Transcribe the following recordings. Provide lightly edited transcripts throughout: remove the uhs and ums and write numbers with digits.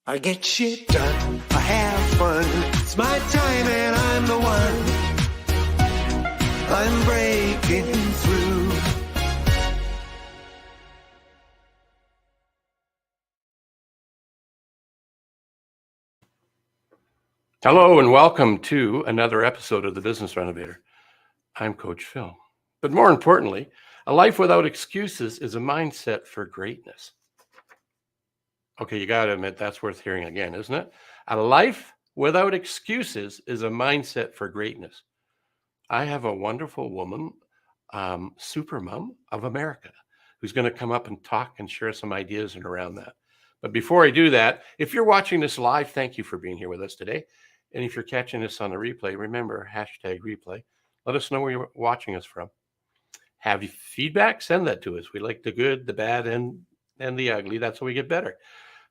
I get shit done, I have fun. It's my time and I'm the one. I'm breaking through. Hello and welcome to another episode of the Business Renovator. I'm Coach Phil. But more importantly, a life without excuses is a mindset for greatness. Okay, you got to admit that's worth hearing again, isn't it? A life without excuses is a mindset for greatness. I have a wonderful woman, super mom of America, who's going to come up and talk and share some ideas and around that. But before I do that, if you're watching this live, thank you for being here with us today. And if you're catching this on the replay, remember #replay. Let us know where you're watching us from. Have you feedback? Send that to us. We like the good, the bad, and the ugly. That's how we get better.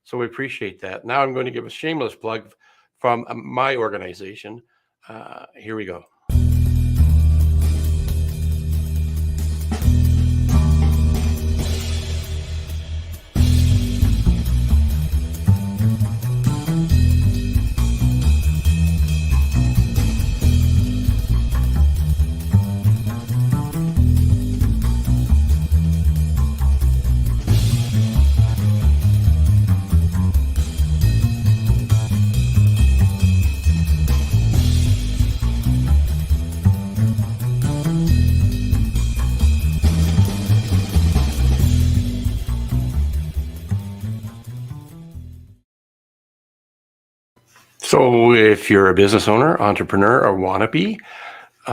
So we appreciate that. Now I'm going to give a shameless plug from my organization. Here we go. So if you're a business owner, entrepreneur, or wannabe,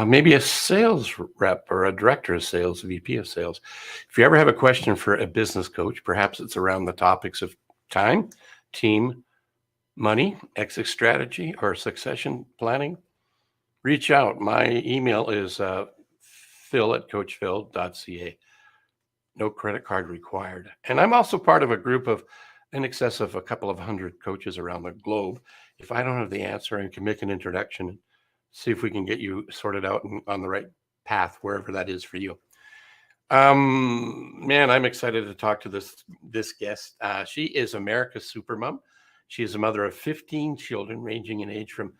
maybe a sales rep or a director of sales, VP of sales, if you ever have a question for a business coach, perhaps it's around the topics of time, team, money, exit strategy, or succession planning, reach out. My email is phil@coachphil.ca. No credit card required. And I'm also part of a group of in excess of a couple of hundred coaches around the globe. If I don't have the answer, I can make an introduction and see if we can get you sorted out and on the right path, wherever that is for you. Man, I'm excited to talk to this guest. She is America's supermom. She is a mother of 15 children, ranging in age from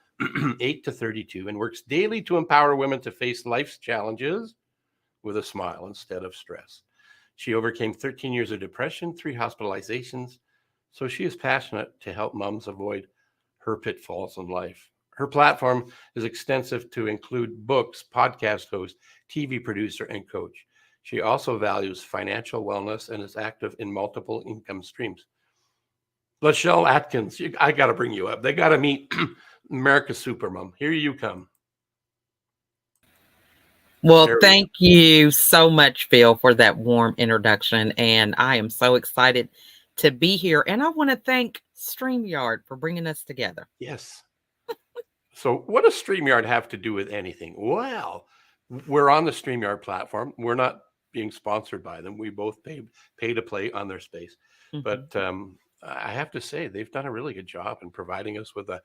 8 to 32, and works daily to empower women to face life's challenges with a smile instead of stress. She overcame 13 years of depression, 3 hospitalizations, so she is passionate to help moms avoid her pitfalls in life. Her platform is extensive to include books, podcast host, TV producer, and coach. She also values financial wellness and is active in multiple income streams. LaChelle Adkins, I got to bring you up. They got to meet America's Supermom. Here you come. Well, thank you so much, Phil, for that warm introduction. And I am so excited to be here. And I want to thank StreamYard for bringing us together. Yes. So what does StreamYard have to do with anything? Well, we're on the StreamYard platform. We're not being sponsored by them. We both pay to play on their space. Mm-hmm. But I have to say, they've done a really good job in providing us with a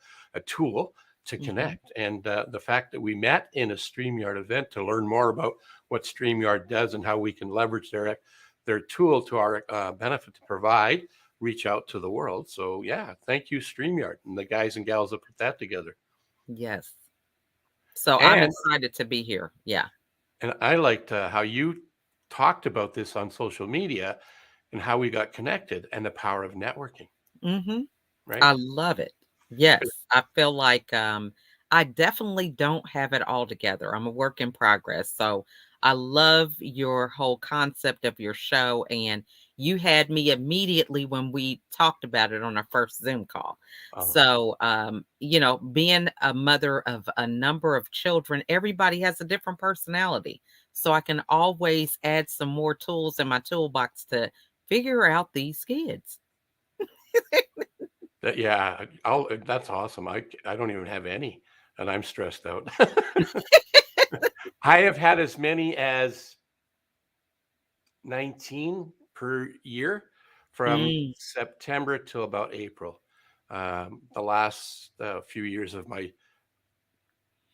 tool to connect. Mm-hmm. And the fact that we met in a StreamYard event to learn more about what StreamYard does and how we can leverage their tool to our benefit to provide, reach out to the world. So yeah, thank you, StreamYard, and the guys and gals that put that together. Yes. So I'm excited to be here. Yeah. And I liked how you talked about this on social media and how we got connected and the power of networking. Mm-hmm. Right. I love it. Yes. I feel like I definitely don't have it all together. I'm a work in progress. So I love your whole concept of your show. And you had me immediately when we talked about it on our first Zoom call. So, being a mother of a number of children, everybody has a different personality. So I can always add some more tools in my toolbox to figure out these kids. Yeah, that's awesome. I don't even have any, and I'm stressed out. I have had as many as 19 per year from September till about April. The last few years of my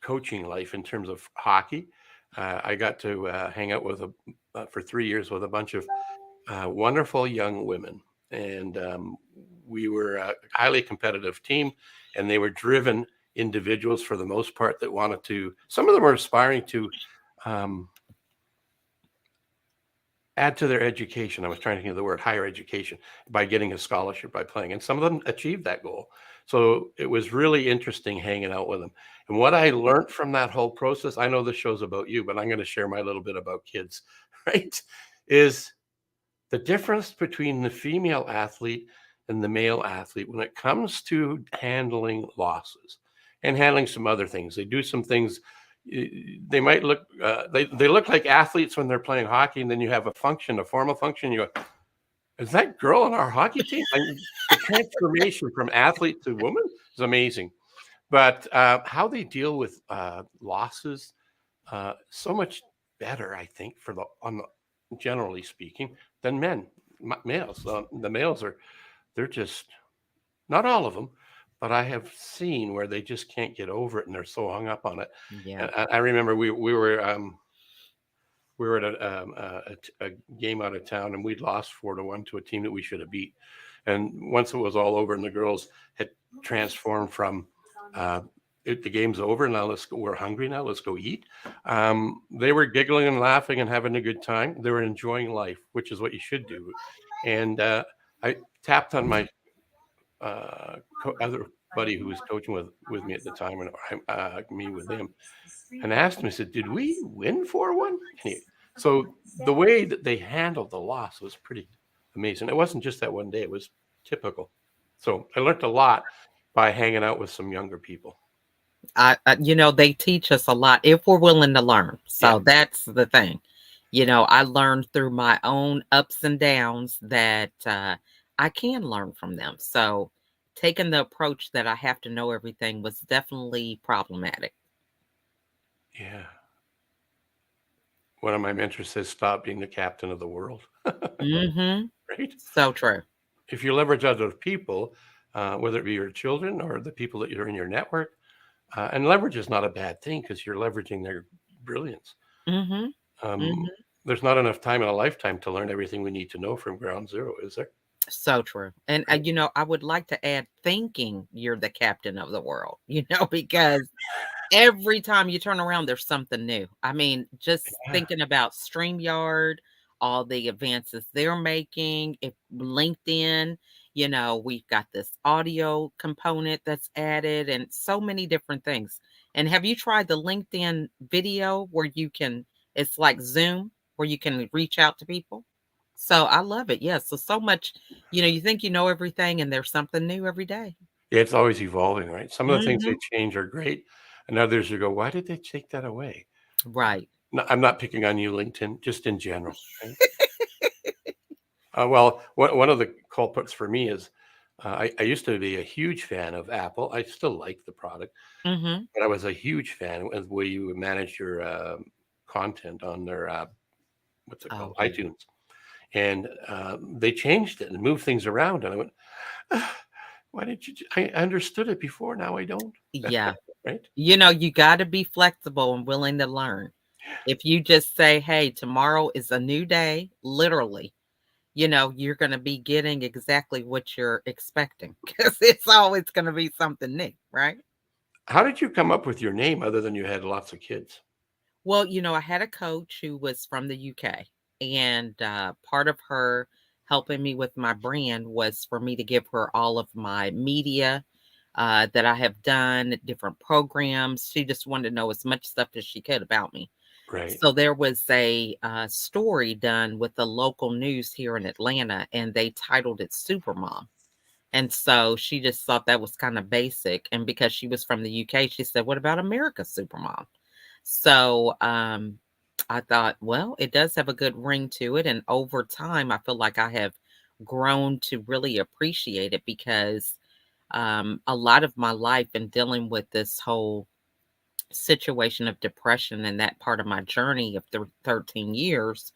coaching life in terms of hockey, I got to hang out with for 3 years with a bunch of wonderful young women. And we were a highly competitive team, and they were driven individuals for the most part that wanted to. Some of them were aspiring to add to their education. I was trying to think of the word higher education by getting a scholarship by playing, and some of them achieved that goal. So it was really interesting hanging out with them. And what I learned from that whole process, I know this show's about you, but I'm going to share my little bit about kids, right? Is the difference between the female athlete and the male athlete when it comes to handling losses and handling some other things. They do some things. They might look, they look like athletes when they're playing hockey, and then you have a formal function. You go, is that girl on our hockey team? The transformation from athlete to woman is amazing. But how they deal with losses, so much better, I think, generally speaking, than males. The males they're just, not all of them, but I have seen where they just can't get over it and they're so hung up on it. Yeah. And I remember we were at a game out of town, and we'd lost 4-1 to a team that we should have beat. And once it was all over and the girls had transformed from the game's over, now we're hungry now, let's go eat. They were giggling and laughing and having a good time. They were enjoying life, which is what you should do. And I tapped on my other buddy who was coaching with me at the time, and me with him, and asked him, I said, did we win 4-1? So the way that they handled the loss was pretty amazing. It wasn't just that one day, it was typical. So I learned a lot by hanging out with some younger people. They teach us a lot if we're willing to learn. So that's the thing. I learned through my own ups and downs that I can learn from them. So taking the approach that I have to know everything was definitely problematic. Yeah. One of my mentors says, stop being the captain of the world. Mm-hmm. Right? So true. If you leverage other people, whether it be your children or the people that you're in your network, and leverage is not a bad thing because you're leveraging their brilliance. Mm-hmm. There's not enough time in a lifetime to learn everything we need to know from ground zero, is there? So true. And, I would like to add thinking you're the captain of the world, because every time you turn around, there's something new. I mean, just thinking about StreamYard, all the advances they're making, LinkedIn, we've got this audio component that's added and so many different things. And have you tried the LinkedIn video where it's like Zoom, where you can reach out to people? So I love it. Yeah. So much, you think you know everything and there's something new every day. Yeah, it's always evolving, right? Some of the things they Mm-hmm. change are great, and others you go, why did they take that away? Right. No, I'm not picking on you, LinkedIn, just in general. Right? Well, one of the culprits for me is I used to be a huge fan of Apple. I still like the product, Mm-hmm. but I was a huge fan of where you manage your content on their what's it called, Yeah. iTunes. And they changed it and moved things around. And I went, why did you? I understood it before. Now I don't. Yeah. Right. You got to be flexible and willing to learn. If you just say, hey, tomorrow is a new day, literally, you're going to be getting exactly what you're expecting because it's always going to be something new, right? How did you come up with your name other than you had lots of kids? Well, I had a coach who was from the UK, and part of her helping me with my brand was for me to give her all of my media that I have done, different programs. She just wanted to know as much stuff as she could about me. Right. So there was a story done with the local news here in Atlanta, and they titled it Supermom. And so she just thought that was kind of basic. And because she was from the UK, she said, what about America's Supermom? So I thought, well, it does have a good ring to it. And over time, I feel like I have grown to really appreciate it because a lot of my life in dealing with this whole situation of depression and that part of my journey of 13 years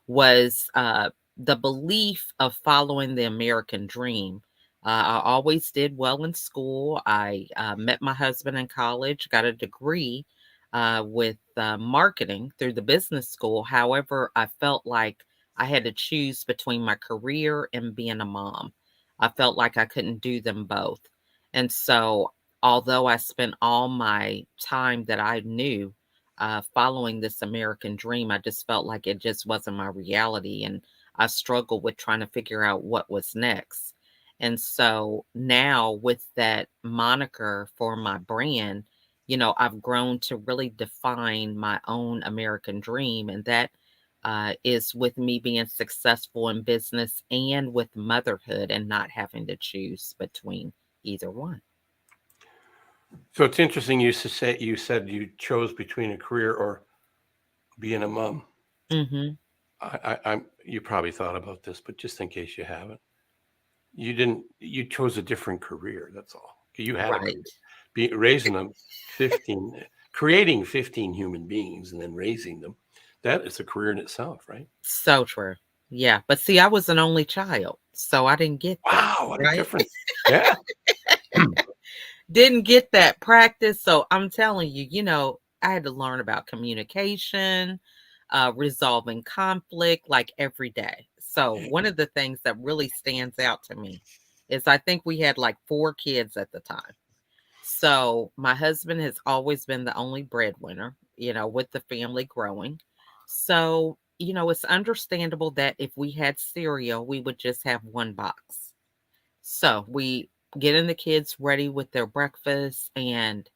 was the belief of following the American dream. I always did well in school. I met my husband in college, got a degree with marketing through the business school. However, I felt like I had to choose between my career and being a mom. I felt like I couldn't do them both. And so, although I spent all my time that I knew following this American dream, I just felt like it just wasn't my reality. And I struggled with trying to figure out what was next. And so now, with that moniker for my brand, I've grown to really define my own American dream. And that is with me being successful in business and with motherhood and not having to choose between either one. So it's interesting you said you chose between a career or being a mom. Mm-hmm. You probably thought about this, but just in case you haven't, you didn't. You chose a different career. That's all. You had a career. Right. Raising them 15, creating 15 human beings and then raising them. That is a career in itself, right? So true. Yeah. But see, I was an only child, so I didn't get that. Wow, what a Right. difference. Yeah. Didn't get that practice. So I'm telling you, I had to learn about communication, resolving conflict like every day. So one of the things that really stands out to me is I think we had like 4 kids at the time. So my husband has always been the only breadwinner, with the family growing. So, it's understandable that if we had cereal, we would just have one box. So we getting the kids ready with their breakfast, and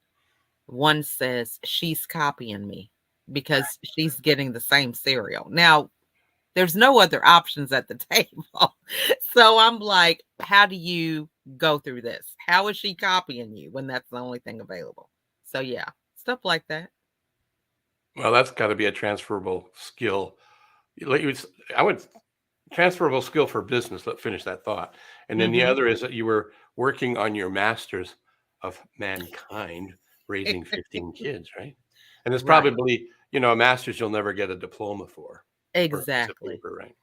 one says she's copying me because she's getting the same cereal. Now, there's no other options at the table. So I'm like, how do you go through this? How is she copying you when that's the only thing available? So yeah, stuff like that. Well, that's got to be a transferable skill. I would transferable skill for business. Let's finish that thought. And then the Mm-hmm. other is that you were working on your masters of mankind, raising 15 kids, right? And it's Right. probably, a master's you'll never get a diploma for, or a piece of Exactly. paper, right?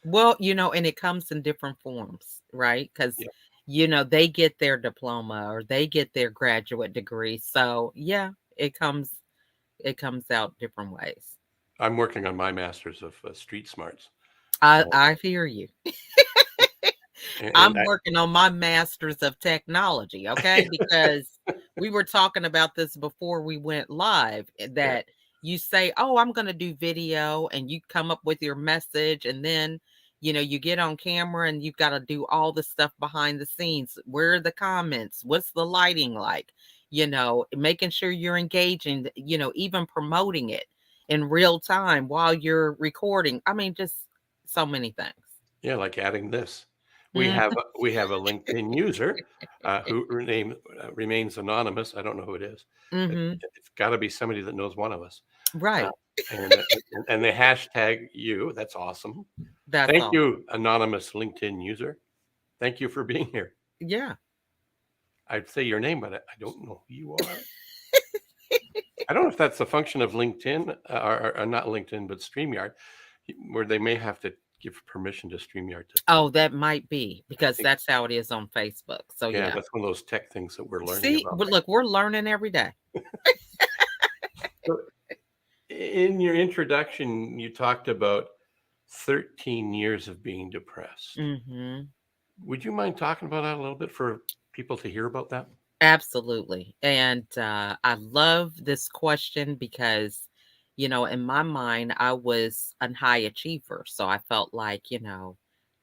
Well, and it comes in different forms, right? Because, Yeah. they get their diploma or they get their graduate degree. So yeah, it comes out different ways. I'm working on my master's of street smarts. I Uh, I hear you. and I'm working on my masters of technology, okay? Because we were talking about this before we went live, yeah, that you say, "Oh, I'm going to do video," and you come up with your message, and then you get on camera and you've got to do all the stuff behind the scenes. Where are the comments? What's the lighting like? Making sure you're engaging, even promoting it in real time while you're recording. I mean, just so many things. yeah, like adding this. We Mm, have a LinkedIn user who remains anonymous. I don't know who it is. mhm. It's got to be somebody that knows one of us. Uh, Right. and they hashtag you. That's awesome. That's Thank all. you, anonymous LinkedIn user. Thank you for being here. Yeah. I'd say your name, but I don't know who you are. I don't know if that's a function of LinkedIn or not LinkedIn, but StreamYard, where they may have to give permission to StreamYard to. Oh, that might be I because think, that's how it is on Facebook. So yeah, yeah. that's one of those tech things that we're learning See, about. but look, we're learning every day. So in your introduction, you talked about 13 years of being depressed. Mhm. Would you mind talking about that a little bit for people to hear about that? Absolutely. And I love this question because, in my mind, I was a high achiever. So I felt like,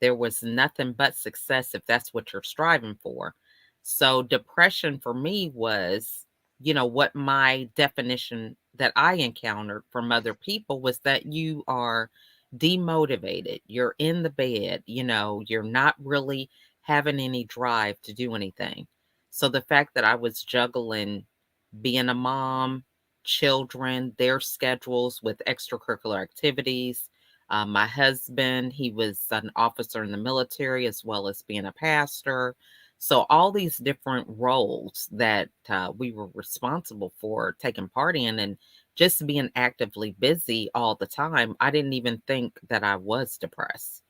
there was nothing but success if that's what you're striving for. So depression for me was, what my definition that I encountered from other people was that you are demotivated. You're in the bed, you're not really having any drive to do anything. So the fact that I was juggling being a mom, children, their schedules with extracurricular activities. My husband, he was an officer in the military as well as being a pastor. So all these different roles that we were responsible for taking part in, and just being actively busy all the time, I didn't even think that I was depressed.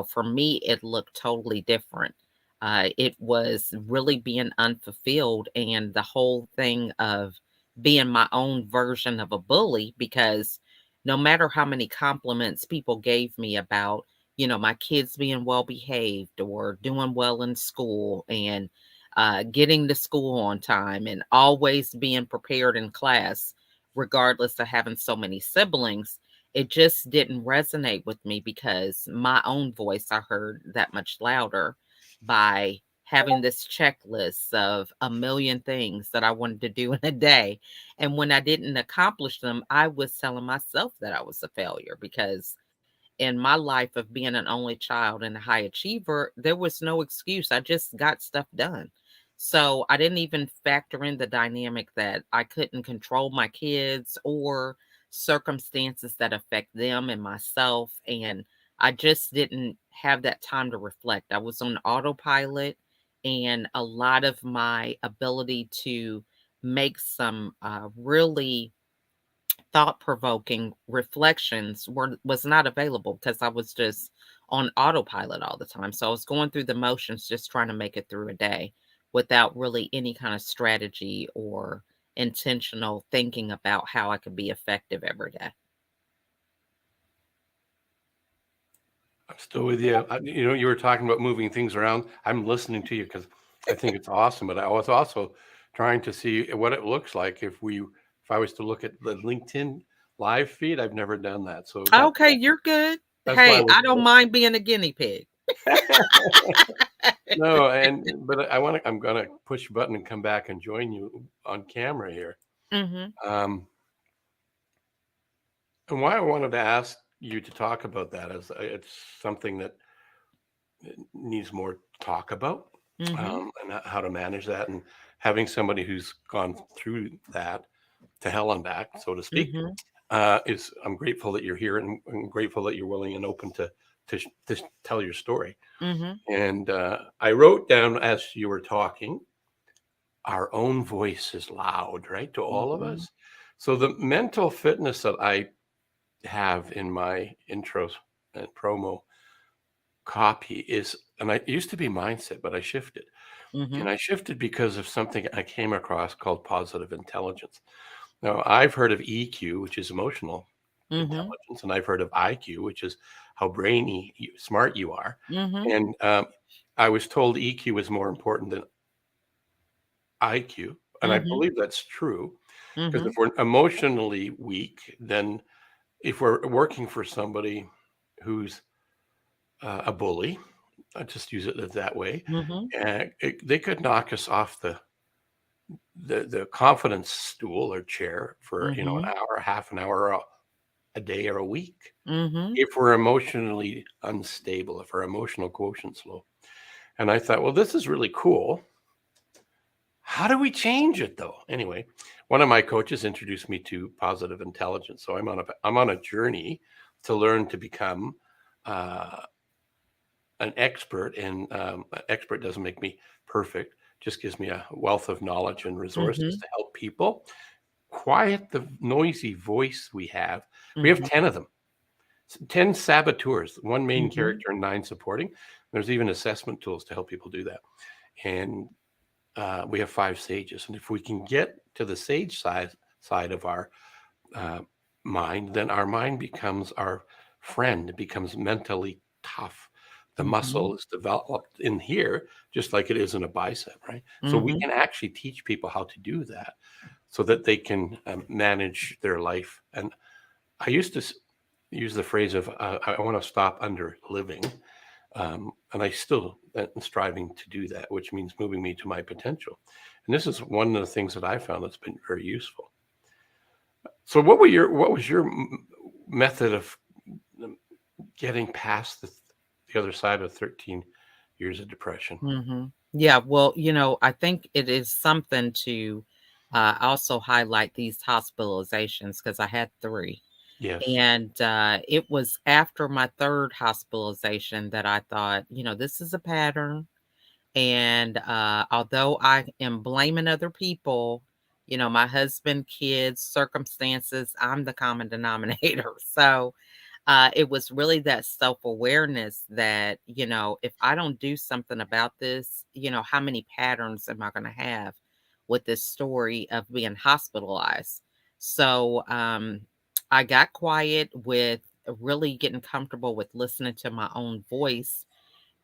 For me, it looked totally different. It was really being unfulfilled, and the whole thing of being my own version of a bully, because no matter how many compliments people gave me about, my kids being well behaved or doing well in school and getting to school on time and always being prepared in class, regardless of having so many siblings. It just didn't resonate with me because my own voice I heard that much louder by having this checklist of a million things that I wanted to do in a day. And when I didn't accomplish them, I was telling myself that I was a failure because in my life of being an only child and a high achiever, there was no excuse. I just got stuff done. So I didn't even factor in the dynamic that I couldn't control my kids or circumstances that affect them and myself. And I just didn't have that time to reflect. I was on autopilot, and a lot of my ability to make some really thought-provoking reflections was not available because I was just on autopilot all the time. So I was going through the motions just trying to make it through a day without really any kind of strategy or intentional thinking about how I could be effective every day. I'm still with you. You were talking about moving things around. I'm listening to you because I think it's awesome, but I was also trying to see what it looks like if I was to look at the LinkedIn live feed. I've never done that, so Okay, you're good. that's why I Hey, was. I don't mind being a guinea pig. No, but I'm gonna push a button and come back and join you on camera here. Mm-hmm. And why I wanted to ask you to talk about that is it's something that needs more talk about, Mm-hmm. and how to manage that, and having somebody who's gone through that to hell and back, so to speak, Mm-hmm. is I'm grateful that you're here, and I'm grateful that you're willing and open to tell your story. Mm-hmm. And I wrote down as you were talking, our own voice is loud, right, to all of Mm-hmm. us. So the mental fitness that I have in my intros and promo copy is, and I it used to be mindset, but I shifted. Mm-hmm. And I shifted because of something I came across called positive intelligence. Now, I've heard of EQ, which is emotional Mm-hmm. intelligence, and I've heard of IQ, which is how smart you are. Mm-hmm. And I was told EQ is more important than IQ. And I Mm-hmm. believe that's true because Mm-hmm. if we're emotionally weak, then if we're working for somebody who's a bully, I just use it that way, Mm-hmm. and they could knock us off the confidence stool or chair for Mm-hmm. an hour, half an hour, a day, or a week. Mm-hmm. If we're emotionally unstable, if our emotional quotient's low. And I thought, well, this is really cool. How do we change it though? Anyway, one of my coaches introduced me to positive intelligence. So I'm on a journey to learn to become uh, an expert. And expert doesn't make me perfect, just gives me a wealth of knowledge and resources Mm-hmm. to help people quiet the noisy voice we have. We have Mm-hmm. 10 of them, 10 saboteurs, one main Mm-hmm. character and 9 supporting. There's even assessment tools to help people do that. And we have 5 sages. And if we can get to the sage side of our uh, mind, then our mind becomes our friend. It becomes mentally tough. The Mm-hmm. muscle is developed in here, just like it is in a bicep, right? So we Mm-hmm. can actually teach people how to do that so that they can manage their life. And I used to use the phrase of, I want to stop under living. And I still am striving to do that, which means moving me to my potential. And this is one of the things that I found that's been very useful. So, what was your method of getting past the other side of 13 years of depression? Mhm. Yeah, well, I think it is something to also highlight these hospitalizations because I had 3. Yes. And it was after my 3rd hospitalization that I thought, this is a pattern. And although I am blaming other people, my husband, kids, circumstances, I'm the common denominator. So it was really that self-awareness that, if I don't do something about this, how many patterns am I going to have with this story of being hospitalized? So I got quiet with really getting comfortable with listening to my own voice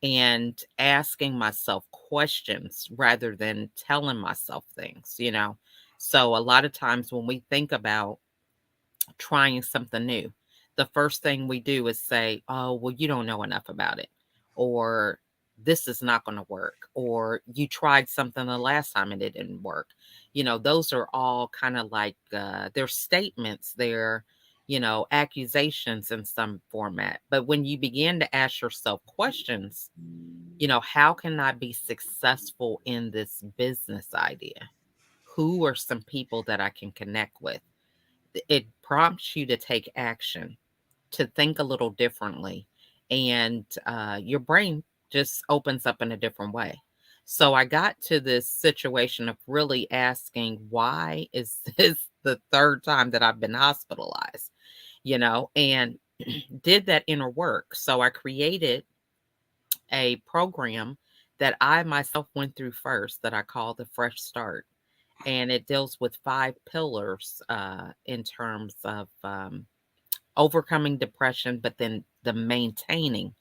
and asking myself questions rather than telling myself things, you know. So a lot of times when we think about trying something new, the first thing we do is say, "Oh, well, you don't know enough about it," or "This is not going to work," or "You tried something the last time and it didn't work." You know, those are all kind of like they're statements, they're, you know, accusations in some format. But when you begin to ask yourself questions, you know, how can I be successful in this business idea? Who are some people that I can connect with? It prompts you to take action, to think a little differently, and your brain just opens up in a different way. So I got to this situation of really asking, why is this the third time that I've been hospitalized? You know, and did that inner work. So I created a program that I myself went through first that I call the Fresh Start. And it deals with 5 pillars in terms of overcoming depression, but then the maintaining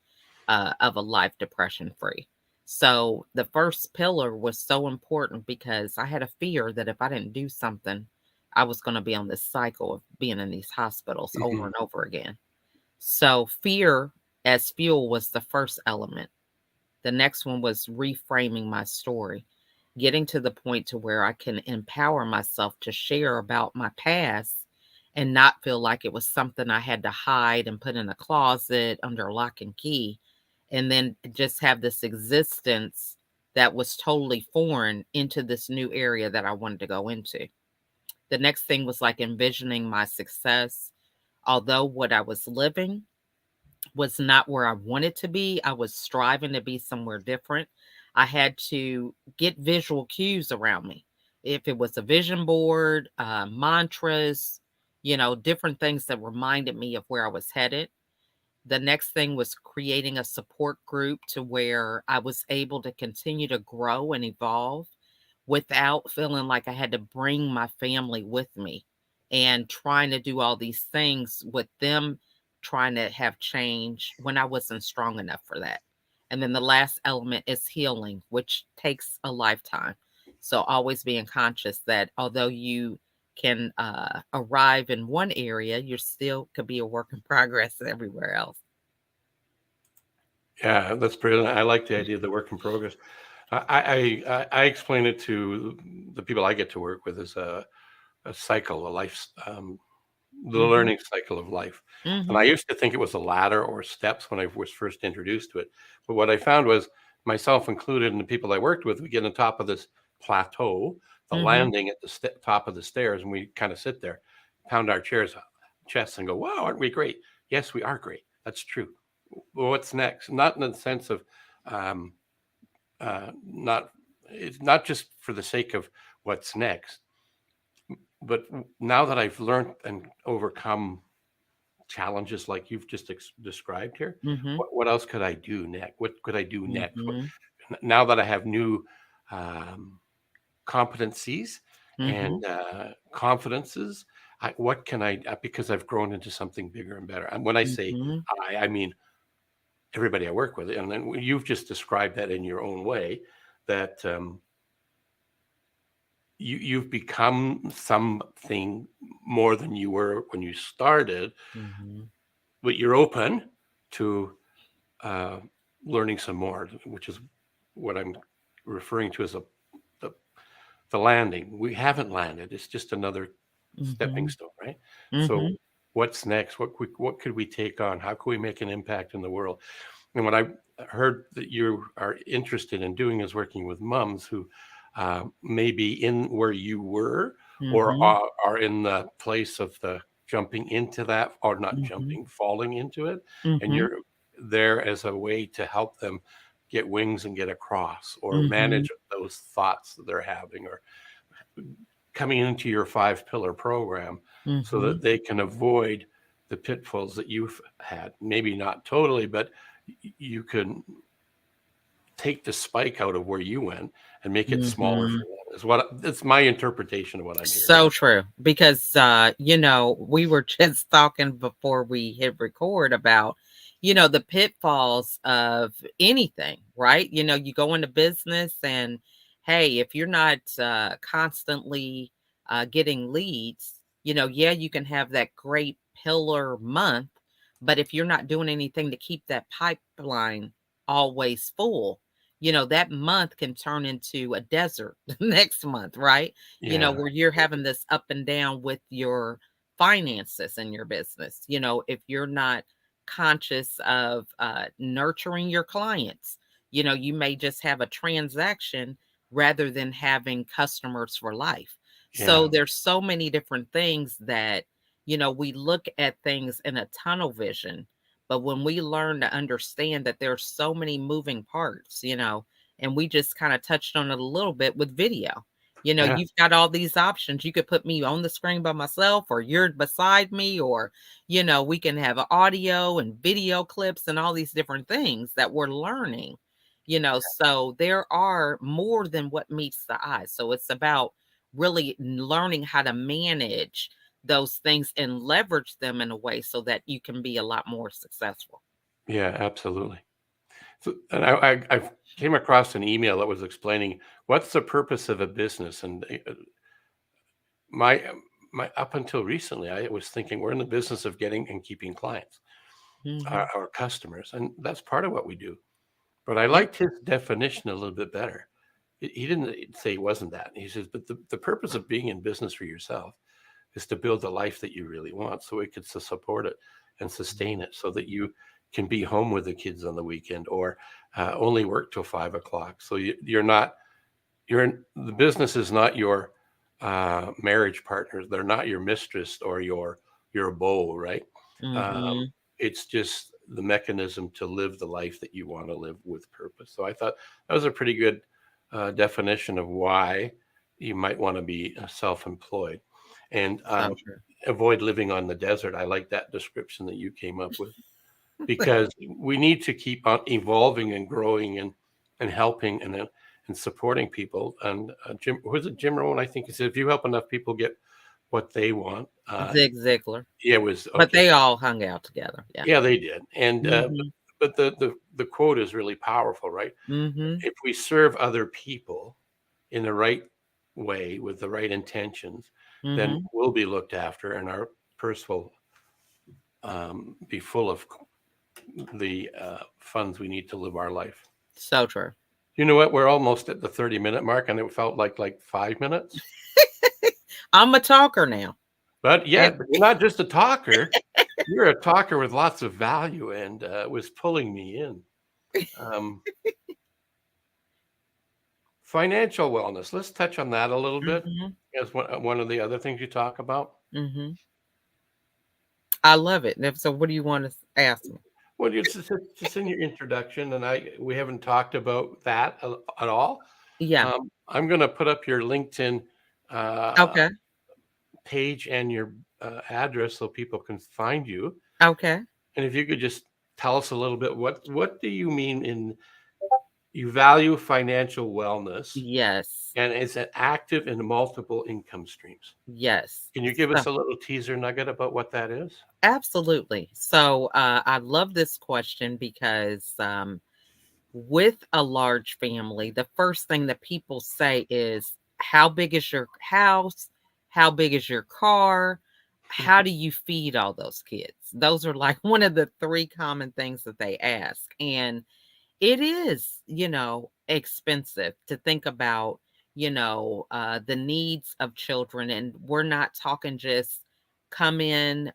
of a life depression free. So the first pillar was so important because I had a fear that if I didn't do something, I was going to be on this cycle of being in these hospitals over Mhm. and over again. So fear as fuel was the first element. The next one was reframing my story, getting to the point to where I can empower myself to share about my past and not feel like it was something I had to hide and put in a closet under lock and key, and then just have this existence that was totally foreign into this new area that I wanted to go into. The next thing was like envisioning my success. Although what I was living was not where I wanted to be. I was striving to be somewhere different. I had to get visual cues around me. If it was a vision board, mantras, you know, different things that reminded me of where I was headed. The next thing was creating a support group to where I was able to continue to grow and evolve without feeling like I had to bring my family with me and trying to do all these things with them trying to have change when I wasn't strong enough for that. And then the last element is healing, which takes a lifetime. So always being conscious that although you can arrive in one area, you still could be a work in progress everywhere else. Yeah, that's brilliant. I like the idea of the work in progress. I explain it to the people I get to work with as a cycle, a life, the Mhm. learning cycle of life. And I Mhm. used to think it was a ladder or steps when I was first introduced to it. But what I found was, myself included, and the people I worked with, we get on top of this plateau, the Mhm. landing at the top of the stairs, and we kind of sit there, pound our chests, and go, "Wow, aren't we great?" Yes, we are great. That's true. Well, what's next? Not in the sense of um, not it's not just for the sake of what's next, but now that I've learned and overcome challenges like you've just described here, Mhm. what else could I do next? What could I do next? Mhm. Now that I have new um, competencies Mhm. and confidences, what can I? Because I've grown into something bigger and better. And when I say Mhm. I mean everybody I work with. And then you've just described that in your own way, that you've become something more than you were when you started, Mhm. but you're open to uh, learning some more, which is what I'm referring to as the, the landing. We haven't landed. It's just another stepping Mhm. stone, right? So Mhm. what's next? What could we take on? How can we make an impact in the world? And what I heard that you are interested in doing is working with moms who may be in where you were, or Mhm. are in the place of the jumping into that, or not Mhm. jumping, falling into it. And Mhm. you're there as a way to help them get wings and get across, or Mhm. manage those thoughts that they're having, or coming into your 5 pillar program so that Mhm. they can avoid the pitfalls that you've had. Maybe not totally, but you can take the spike out of where you went and make it smaller for Mhm. them. It's my interpretation of what I'm hearing. So true. Because, we were just talking before we hit record about, the pitfalls of anything, right? You go into business and, hey, if you're not constantly getting leads, yeah, you can have that great pillar month, but if you're not doing anything to keep that pipeline always full, that month can turn into a desert next month, right? Yeah, Where you're having this up and down with your finances in your business. If you're not conscious of nurturing your clients, you may just have a transaction rather than having customers for life. yeah, So there's so many different things that, we look at things in a tunnel vision. But when we learn to understand that there's so many moving parts, and we just kind of touched on it a little bit with video. yeah, You've got all these options. You could put me on the screen by myself, or you're beside me, or, we can have audio and video clips and all these different things that we're learning, so there are more than what meets the eye. So it's about really learning how to manage those things and leverage them in a way so that you can be a lot more successful. yeah, absolutely. So, and I came across an email that was explaining what's the purpose of a business, and my my up until recently, I was thinking we're in the business of getting and keeping clients, Hmm. our customers, and that's part of what we do. But I Yeah. liked his definition a little bit better. He didn't say it wasn't that. He says, but the purpose of being in business for yourself is to build the life that you really want, so it could support it and sustain it, so that you can be home with the kids on the weekend, or only work till 5 o'clock. So you're not the business is not your marriage partner. They're not your mistress or your beau, right? Um, Hmm. it's just the mechanism to live the life that you want to live with purpose. So I thought that was a pretty good definition of why you might want to be self-employed and So true. avoid living on the desert. I like that description that you came up with, because we need to keep on evolving and growing and helping and supporting people. And Jim, was it Jim Rohn? I think he said, if you help enough people get what they want, Zig Ziglar. yeah, it was But okay. they all hung out together. Yeah. Yeah, they did. And Mhm. but the quote is really powerful, right? Mhm. If we serve other people in the right way with the right intentions, then Mhm. we'll be looked after, and our purse will be full of the funds we need to live our life. So true. You know what? We're almost at the 30-minute mark, and it felt like 5 minutes. I'm a talker now. But yeah, And but you're not just a talker. You're a talker with lots of value, and it was pulling me in. Um, Financial wellness. Let's touch on that a little bit mhm. as one of the other things you talk about. Mhm. I love it. And so what do you want to ask me? Well, it's just in your introduction, and we haven't talked about that at all. Yeah. I'm going to put up your LinkedIn uh, Okay. page and your address so people can find you. Okay. And if you could just tell us a little bit, what do you mean in you value financial wellness, Yes. and it's an active in multiple income streams? Yes. Can you give So us a little teaser nugget about what that is? absolutely. So I love this question because with a large family, the first thing that people say is, how big is your house? How big is your car? How do you feed all those kids? Those are like one of the three common things that they ask. And it is, expensive to think about, the needs of children. And we're not talking just come in,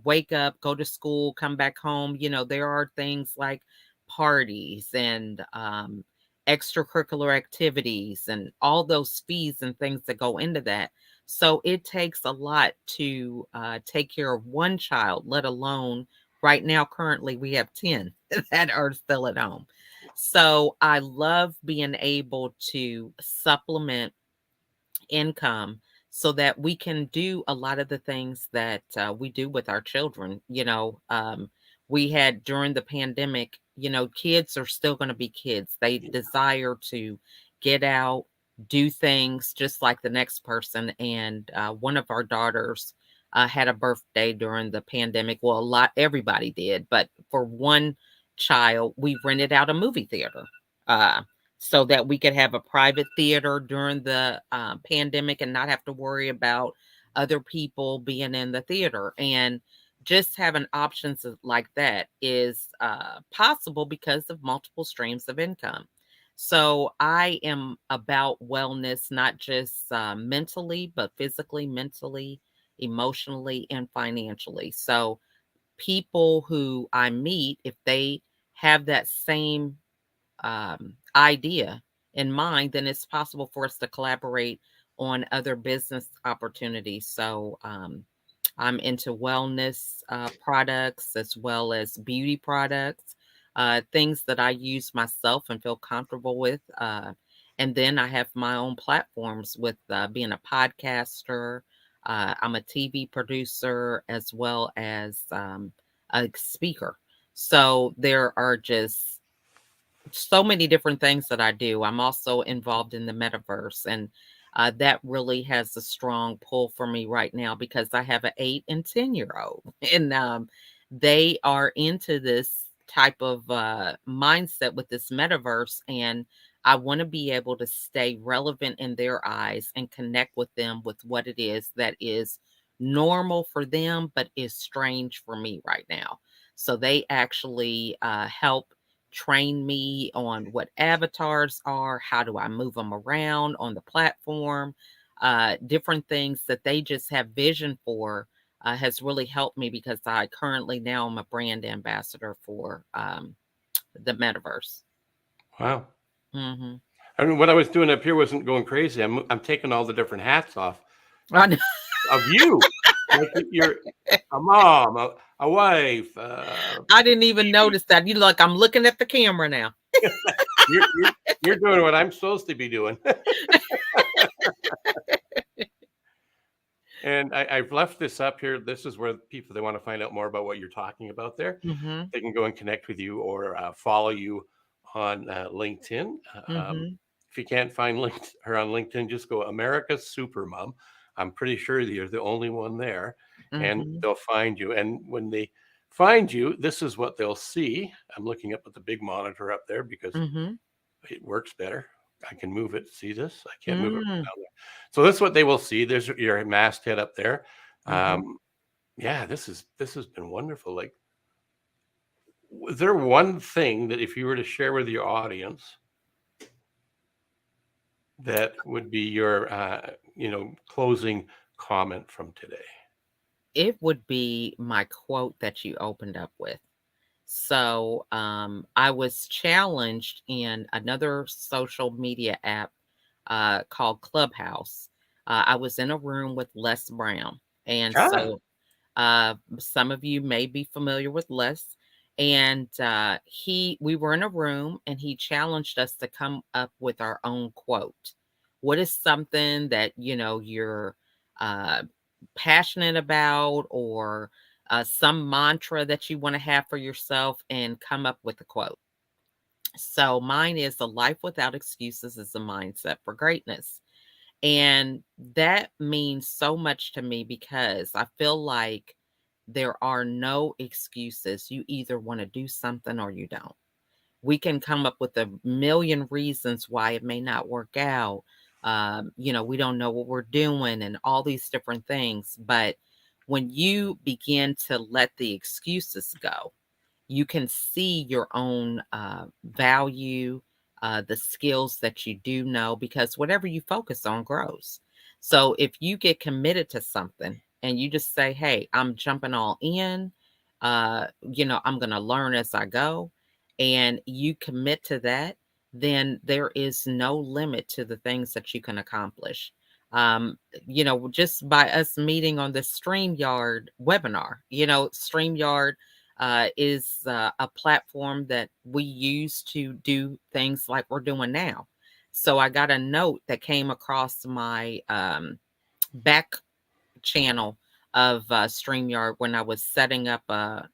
wake up, go to school, come back home. There are things like parties and extracurricular activities and all those fees and things that go into that. So it takes a lot to take care of one child, let alone right now, currently, we have 10 that are still at home. So I love being able to supplement income so that we can do a lot of the things that we do with our children. We had during the pandemic, kids are still going to be kids. They desire to get out, do things just like the next person. And one of our daughters had a birthday during the pandemic. Well, everybody did, but for one child, we rented out a movie theater uh, so that we could have a private theater during the pandemic and not have to worry about other people being in the theater. And just having options like that is possible because of multiple streams of income. So I am about wellness, not just mentally, but physically, mentally, emotionally, and financially. So people who I meet, if they have that same idea in mind, then it's possible for us to collaborate on other business opportunities. So I'm into wellness products as well as beauty products, things that I use myself and feel comfortable with. And then I have my own platforms with being a podcaster. I'm a TV producer as well as a speaker. So there are just so many different things that I do. I'm also involved in the metaverse, and that really has a strong pull for me right now because I have an 8 and 10-year-old, and they are into this type of mindset with this metaverse, and I want to be able to stay relevant in their eyes and connect with them with what it is that is normal for them, but is strange for me right now. So they actually help train me on what avatars are, how do I move them around on the platform, different things that they just have vision for has really helped me because I currently now am a brand ambassador for the metaverse. Wow. Mm-hmm. I mean, what I was doing up here wasn't going crazy. I'm taking all the different hats off I know. of you. Like you're a mom, a wife. I didn't even notice that. You look, I'm looking at the camera now. You're, you're you're doing what I'm supposed to be doing. And I've left this up here. This is where people, they want to find out more about what you're talking about there, Mm-hmm. they can go and connect with you or follow you on LinkedIn. Um, Mm-hmm. if you can't find her on LinkedIn, just go America's Supermom. I'm pretty sure you're the only one there, and Mm-hmm. they'll find you. And when they find you, this is what they'll see. I'm looking up at the big monitor up there because Mm-hmm. it works better. I can move it. See this? I can't move it Mm-hmm. down there. So that's what they will see. There's your masthead up there. Mm-hmm. Yeah, this has been wonderful. Like, is there one thing that if you were to share with your audience that would be your closing comment from today? It would be my quote that you opened up with. So I was challenged in another social media app called Clubhouse. I was in a room with Les Brown. And Ah, so some of you may be familiar with Les. And we were in a room and he challenged us to come up with our own quote. What is something that, you're uh, passionate about or some mantra that you want to have for yourself and come up with a quote. So mine is a life without excuses is a mindset for greatness. And that means so much to me because I feel like there are no excuses. You either want to do something or you don't. We can come up with a million reasons why it may not work out. We don't know what we're doing and all these different things. But when you begin to let the excuses go, you can see your own value, the skills that you do know, because whatever you focus on grows. So if you get committed to something and you just say, hey, I'm jumping all in, I'm going to learn as I go, and you commit to that, then there is no limit to the things that you can accomplish. Just by us meeting on the StreamYard webinar, StreamYard is a platform that we use to do things like we're doing now. So I got a note that came across my back channel of StreamYard when I was setting up a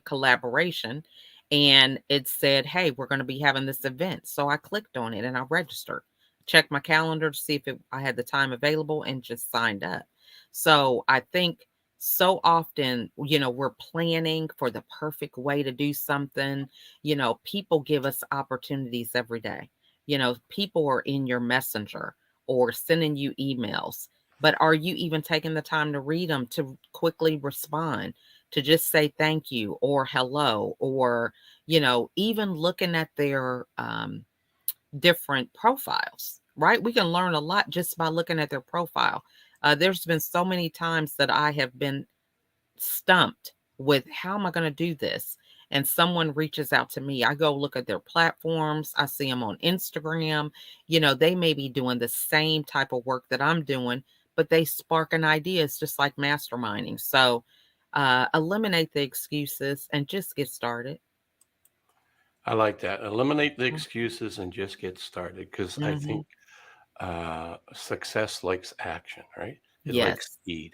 collaboration. And it said, hey, we're going to be having this event. So I clicked on it and I registered. checked my calendar to see if I had the time available and just signed up. So I think so often, we're planning for the perfect way to do something. People give us opportunities every day. People are in your messenger or sending you emails, but are you even taking the time to read them, to quickly respond, to just say thank you or hello, or, even looking at their different profiles, right? We can learn a lot just by looking at their profile. There's been so many times that I have been stumped with, how am I going to do this? And someone reaches out to me. I go look at their platforms. I see them on Instagram. They may be doing the same type of work that I'm doing, but they spark an idea. It's just like masterminding. So eliminate the excuses and just get started. I like that. Eliminate the excuses and just get started, because I think success likes action, right? It likes speed.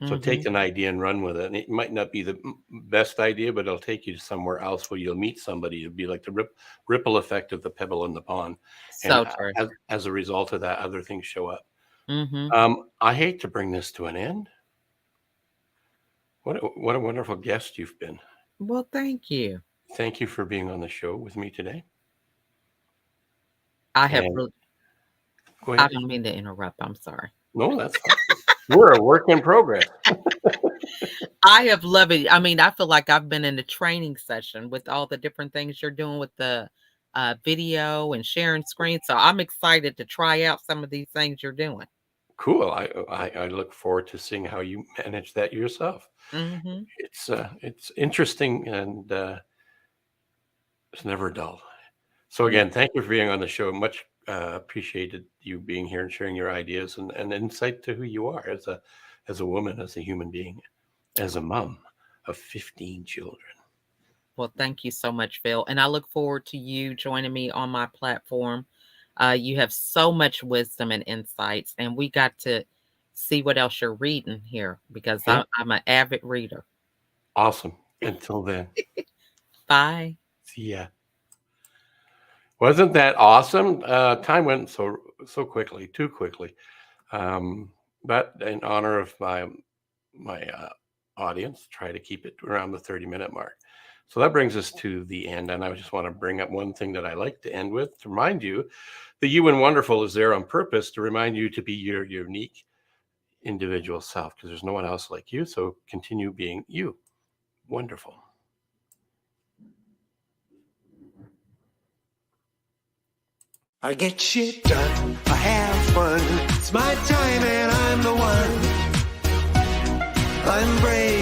So take an idea and run with it. And it might not be the best idea, but it'll take you to somewhere else where you'll meet somebody. It'll be like the ripple effect of the pebble in the pond. So And true. as a result of that, other things show up. I hate to bring this to an end. What a wonderful guest you've been. Well, thank you. Thank you for being on the show with me today. I don't mean to interrupt. I'm sorry. No, that's fine. We're a work in progress. I have loved it. I mean, I feel like I've been in a training session with all the different things you're doing with the video and sharing screens. So I'm excited to try out some of these things you're doing. Cool. I look forward to seeing how you manage that yourself. It's interesting, and it's never dull. So again, thank you for being on the show. Much appreciated you being here and sharing your ideas and insight to who you are as a woman, as a human being, as a mom of 15 children. Well, thank you so much, Phil. And I look forward to you joining me on my platform. You have so much wisdom and insights, and we got to see what else you're reading here, because I'm an avid reader. Awesome. Until then. Bye. See ya. Wasn't that awesome? Time went so quickly, too quickly. But in honor of my audience, try to keep it around the 30-minute mark. So that brings us to the end. And I just want to bring up one thing that I like to end with, to remind you that You and Wonderful is there on purpose to remind you to be your unique individual self, because there's no one else like you. So continue being you. Wonderful. I get shit done, I have fun. It's my time and I'm the one. I'm brave.